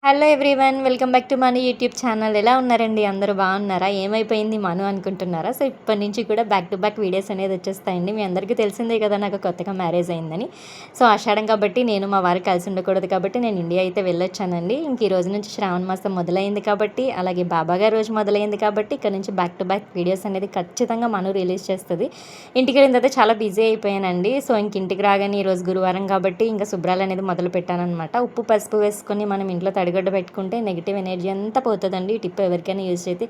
Hello everyone, welcome back to money YouTube channel. ఎలా ఉన్నారండి? అందరూ బాగున్నారా? ఏమైపోయింది మను అనుకుంటున్నారా? సో ఇప్పటి నుంచి కూడా బ్యాక్ టు బ్యాక్ వీడియోస్ అనేది వచ్చేస్తాయండి. మీ అందరికీ తెలిసిందే కదా, నాకు కొత్తగా మ్యారేజ్ అయిందని. సో ఆషాఢం కాబట్టి నేను మా వారికి కలిసి ఉండకూడదు కాబట్టి నేను ఇండియా అయితే వెళ్ళొచ్చానండి. ఇంక ఈ రోజు నుంచి శ్రావణ మాసం మొదలైంది కాబట్టి, అలాగే బాబాగారి రోజు మొదలైంది కాబట్టి ఇక్కడ నుంచి బ్యాక్ టు బ్యాక్ వీడియోస్ అనేది ఖచ్చితంగా మను రిలీజ్ చేస్తుంది. ఇంటికి వెళ్ళిన తర్వాత చాలా బిజీ అయిపోయానండి. సో ఇంటికి రాగానే ఈరోజు గురువారం కాబట్టి ఇంకా శుభ్రాలు అనేది మొదలు పెట్టానమాట. ఉప్పు పసుపు వేసుకొని మనం ఇంట్లో తడిగడ్డ పెట్టుకుంటే నెగిటివ్ ఎనర్జీ అంతా పోతుందండి. ఈ టిప్ ఎవరికైనా యూజ్ అయితే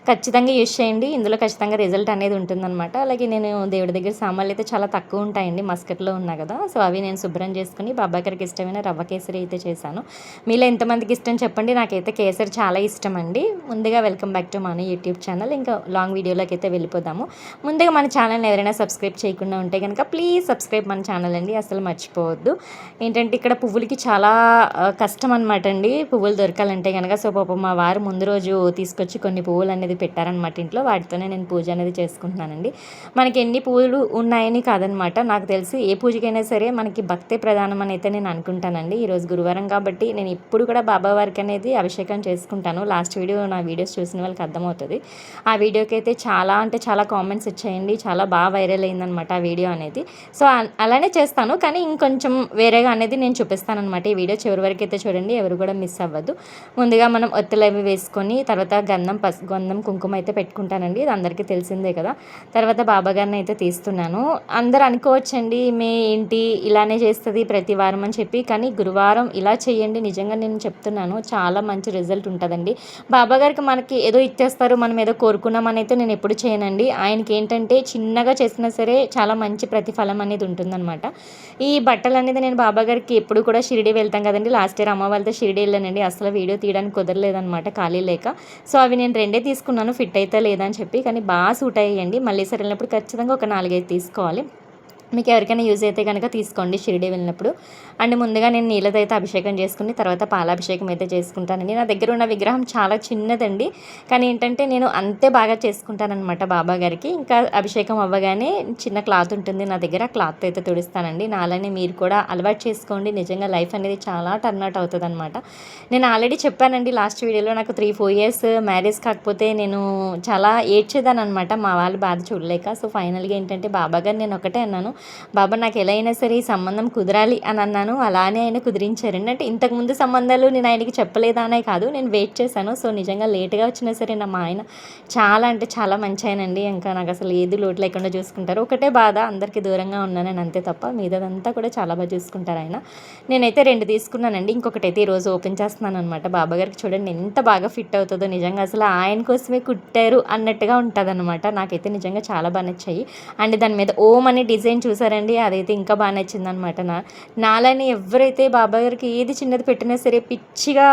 ఖచ్చితంగా యూజ్ చేయండి. ఇందులో ఖచ్చితంగా రిజల్ట్ అనేది ఉంటుందన్నమాట. అలాగే నేను దేవుడి దగ్గర సామాన్లు అయితే చాలా తక్కువ ఉంటాయండి, మస్కట్లో ఉన్నా కదా. సో అవి నేను శుభ్రం చేసుకుని బాబాయ్ గారికి ఇష్టమైన రవ్వ కేసరి అయితే చేశాను. మీలో ఎంతమందికి ఇష్టం చెప్పండి. నాకైతే కేసరి చాలా ఇష్టం అండి. ముందుగా వెల్కమ్ బ్యాక్ టు మన యూట్యూబ్ ఛానల్. ఇంకా లాంగ్ వీడియోలోకి అయితే వెళ్ళిపోదాము. ముందుగా మన ఛానల్ని ఎవరైనా సబ్స్క్రైబ్ చేయకుండా ఉంటే కనుక ప్లీజ్ సబ్స్క్రైబ్ మన ఛానల్ అండి, అసలు మర్చిపోవద్దు. ఏంటంటే ఇక్కడ పువ్వులకి చాలా కష్టం అనమాట అండి, పువ్వులు దొరకాలంటే కనుక. సో పాపం మా వారు ముందు రోజు తీసుకొచ్చి కొన్ని పువ్వులు అనేది పెట్టారనమాట ఇంట్లో. వాటితోనే నేను పూజ అనేది చేసుకుంటున్నానండి. మనకి ఎన్ని పువ్వులు ఉన్నాయని కాదనమాట, నాకు తెలిసి ఏ పూజకైనా సరే మనకి భక్తే ప్రధానం అని అయితే నేను అనుకుంటానండి. ఈరోజు గురువారం కాబట్టి నేను ఇప్పుడు కూడా బాబా వారికి అనేది అభిషేకం చేసుకుంటాను. లాస్ట్ వీడియో నా వీడియోస్ చూసిన వాళ్ళకి అర్థమవుతుంది. ఆ వీడియోకి అయితే చాలా అంటే చాలా కామెంట్స్ వచ్చాయండి, చాలా బాగా వైరల్ అయిందనమాట ఆ వీడియో అనేది. సో అలానే చేస్తాను, కానీ ఇంకొంచెం వేరేగా అనేది నేను చూపిస్తాను అనమాట. ఈ వీడియో చివరి వరకు అయితే చూడండి, ఎవరు కూడా మిస్ అవ్వద్దు. ముందుగా మనం ఒత్తులు అవి వేసుకొని తర్వాత గంధం కుంకుమ అయితే పెట్టుకుంటానండి. ఇది అందరికీ తెలిసిందే కదా. తర్వాత బాబాగారిని అయితే తీస్తున్నాను. అందరు అనుకోవచ్చండి, ఏంటి ఇలానే చేస్తుంది ప్రతి వారం అని చెప్పి, కానీ గురువారం ఇలా చేయండి. నిజంగా నేను చెప్తున్నాను, చాలా మంచి రిజల్ట్ ఉంటుందండి. బాబాగారికి మనకి ఏదో ఇచ్చేస్తారు, మనం ఏదో కోరుకున్నామని అయితే నేను ఎప్పుడు చేయనండి. ఆయనకి ఏంటంటే చిన్నగా చేసినా సరే చాలా మంచి ప్రతిఫలం అనేది ఉంటుందన్నమాట. ఈ బట్టలు అనేది నేను బాబాగారికి ఎప్పుడు కూడా షిరిడి వెళ్తాం కదండి. లాస్ట్ ఇయర్ అమ్మ వాళ్ళతో షిరిడి వెళ్ళానండి. అసలు వీడియో తీయడానికి కుదరలేదనమాట, ఖాళీ లేక. సో అవి నేను రెండే తీసుకున్నాను, ఫిట్ అయితే లేదని చెప్పి. కానీ బాగా సూట్ అయ్యాయండి. మళ్ళీ సరే వెళ్ళినప్పుడు ఖచ్చితంగా ఒక 4-5 తీసుకోవాలి. మీకు ఎవరికైనా యూజ్ అయితే కనుక తీసుకోండి షిరిడి వెళ్ళినప్పుడు. అండ్ ముందుగా నేను నీళ్ళతో అయితే అభిషేకం చేసుకుని తర్వాత పాలాభిషేకం అయితే చేసుకుంటానండి. నా దగ్గర ఉన్న విగ్రహం చాలా చిన్నదండి, కానీ ఏంటంటే నేను అంతే బాగా చేసుకుంటానమాట బాబా గారికి. ఇంకా అభిషేకం అవ్వగానే చిన్న క్లాత్ ఉంటుంది నా దగ్గర, ఆ క్లాత్ అయితే తుడుస్తానండి. నాలని మీరు కూడా అలవాటు చేసుకోండి. నిజంగా లైఫ్ అనేది చాలా టర్న్ అవుట్ అవుతుంది అనమాట. నేను ఆల్రెడీ చెప్పానండి లాస్ట్ వీడియోలో, నాకు 3-4 ఇయర్స్ మ్యారేజ్ కాకపోతే నేను చాలా ఏడ్చేదాన్ని అనమాట, మా వాళ్ళు బాధ చూడలేక. సో ఫైనల్గా ఏంటంటే బాబా గారు నేను ఒకటే అన్నాను, బాబా నాకు ఎలా అయినా సరే ఈ సంబంధం కుదరాలి అని అన్నాను. అలానే ఆయన కుదిరించారండి. అంటే ఇంతకుముందు సంబంధాలు నేను ఆయనకి చెప్పలేదా అనే కాదు, నేను వెయిట్ చేశాను. సో నిజంగా లేట్గా వచ్చినా సరే మా ఆయన చాలా అంటే చాలా మంచి ఆయనండి. ఇంకా నాకు అసలు ఏది లోటు లేకుండా చూసుకుంటారు. ఒకటే బాధ, అందరికీ దూరంగా ఉన్నానని అంతే తప్ప మీదంతా కూడా చాలా బాగా చూసుకుంటారు ఆయన. నేనైతే 2 తీసుకున్నానండి, ఇంకొకటి అయితే ఈరోజు ఓపెన్ చేస్తున్నాను అనమాట. బాబా గారికి చూడండి ఎంత బాగా ఫిట్ అవుతుందో, నిజంగా అసలు ఆయన కోసమే కుట్టారు అన్నట్టుగా ఉంటుంది అనమాట. నాకైతే నిజంగా చాలా బాగా నచ్చాయి. అండ్ దాని మీద ఓం అనే డిజైన్ చూసారండి, అదైతే ఇంకా బాగా నచ్చిందనమాట. నాలని ఎవరైతే బాబా గారికి ఏది చిన్నది పెట్టినా సరే పిచ్చిగా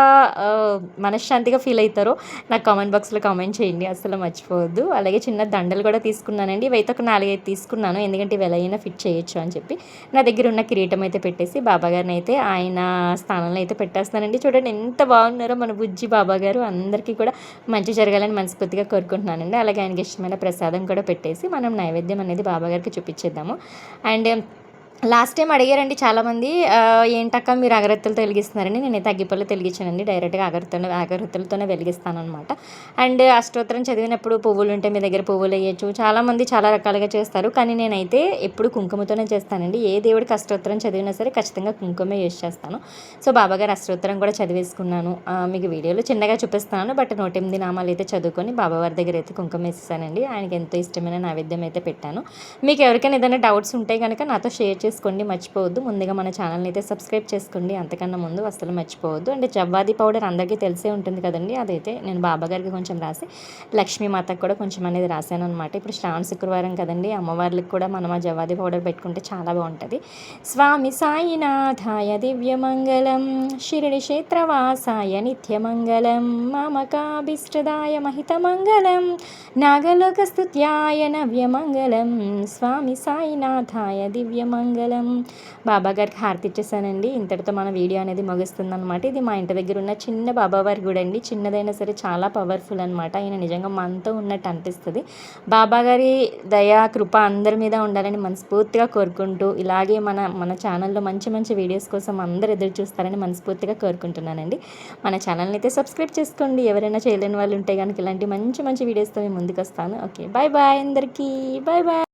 మనశ్శాంతిగా ఫీల్ అవుతారో నాకు కామెంట్ బాక్స్లో కామెంట్ చేయండి, అసలు మర్చిపోవద్దు. అలాగే చిన్న దండలు కూడా తీసుకున్నానండి. ఇవైతే ఒక 4-5 తీసుకున్నాను, ఎందుకంటే ఇవి ఎలా అయినా ఫిట్ చేయొచ్చు అని చెప్పి. నా దగ్గర ఉన్న కిరీటం అయితే పెట్టేసి బాబా గారిని అయితే ఆయన స్థానంలో అయితే పెట్టేస్తానండి. చూడండి ఎంత బాగున్నారో మన బుజ్జి బాబా గారు. అందరికీ కూడా మంచి జరగాలని మనస్ఫూర్తిగా కోరుకుంటున్నానండి. అలాగే ఆయనకి ఇష్టమైన ప్రసాదం కూడా పెట్టేసి మనం నైవేద్యం అనేది బాబా గారికి చూపించేద్దాము. అండ్ లాస్ట్ టైం అడిగారండి చాలామంది, ఏంటక్క మీరు అగరత్తులతో వెలిగిస్తున్నారని. నేనైతే అగ్గిపుల్ల వెలిగించానండి, డైరెక్ట్గా అగరత్తులతోనే వెలిగిస్తాను అనమాట. అండ్ అష్టోత్తరం చదివినప్పుడు పువ్వులు ఉంటే మీ దగ్గర పువ్వులు వేయచ్చు, చాలామంది చాలా రకాలుగా చేస్తారు, కానీ నేనైతే ఎప్పుడు కుంకుమతోనే చేస్తానండి. ఏ దేవుడికి అష్టోత్తరం చదివినా సరే ఖచ్చితంగా కుంకుమే యూజ్ చేస్తాను. సో బాబాగారు అష్టోత్తరం కూడా చదివేసుకున్నాను, మీకు వీడియోలో చిన్నగా చూపిస్తున్నాను. బట్ 108 నామాలు అయితే చదువుకొని బాబావారి దగ్గర అయితే కుంకుమ వేసేసానండి. ఆయనకి ఎంతో ఇష్టమైన నైవేద్యం అయితే పెట్టాను. మీకు ఎవరికైనా ఏదైనా డౌట్స్ ఉంటే కనుక నాతో షేర్ చేసుకోండి, మర్చిపోవద్దు. ముందుగా మన ఛానల్ని అయితే సబ్స్క్రైబ్ చేసుకోండి, అంతకన్నా ముందు అసలు మర్చిపోవద్దు. అంటే జవ్వాది పౌడర్ అందరికీ తెలిసే ఉంటుంది కదండి, అదైతే నేను బాబా గారికి కొంచెం రాసి లక్ష్మీమాతకు కూడా కొంచెం అనేది రాశాను అనమాట. ఇప్పుడు శ్రావణ శుక్రవారం కదండి, అమ్మవార్లకు కూడా మనం ఆ జవ్వాది పౌడర్ పెట్టుకుంటే చాలా బాగుంటుంది. స్వామి సాయినాథాయ దివ్యమంగళం, షిరిడి క్షేత్రవాసాయ నిత్యమంగళం, మామకాభిష్టదాయ మహితమంగళం, నాగలోకస్తుత్యాయ నవ్యమంగళం, స్వామి సాయినాథాయ దివ్యమంగళం. మంగళం. బాబా గారికి హారతి ఇచ్చేసానండి. ఇంతటితో మన వీడియో అనేది ముగుస్తుందన్నమాట. ఇది మా ఇంటి దగ్గర ఉన్న చిన్న బాబావారి గుడి అండి. చిన్నదైనా సరే చాలా పవర్ఫుల్ అనమాట. ఈయన నిజంగా మనతో ఉన్నట్టు అనిపిస్తుంది. బాబా గారి దయా కృప అందరి మీద ఉండాలని మనస్ఫూర్తిగా కోరుకుంటూ, ఇలాగే మన ఛానల్లో మంచి మంచి వీడియోస్ కోసం అందరు ఎదురు చూస్తారని మనస్ఫూర్తిగా కోరుకుంటున్నానండి. మన ఛానల్ని అయితే సబ్స్క్రైబ్ చేసుకోండి. ఎవరైనా చేయలేని వాళ్ళు ఉంటే కనుక ఇలాంటి మంచి మంచి వీడియోస్తో మేము ముందుకు వస్తాను. ఓకే, బాయ్ బాయ్ అందరికీ. Bye bye.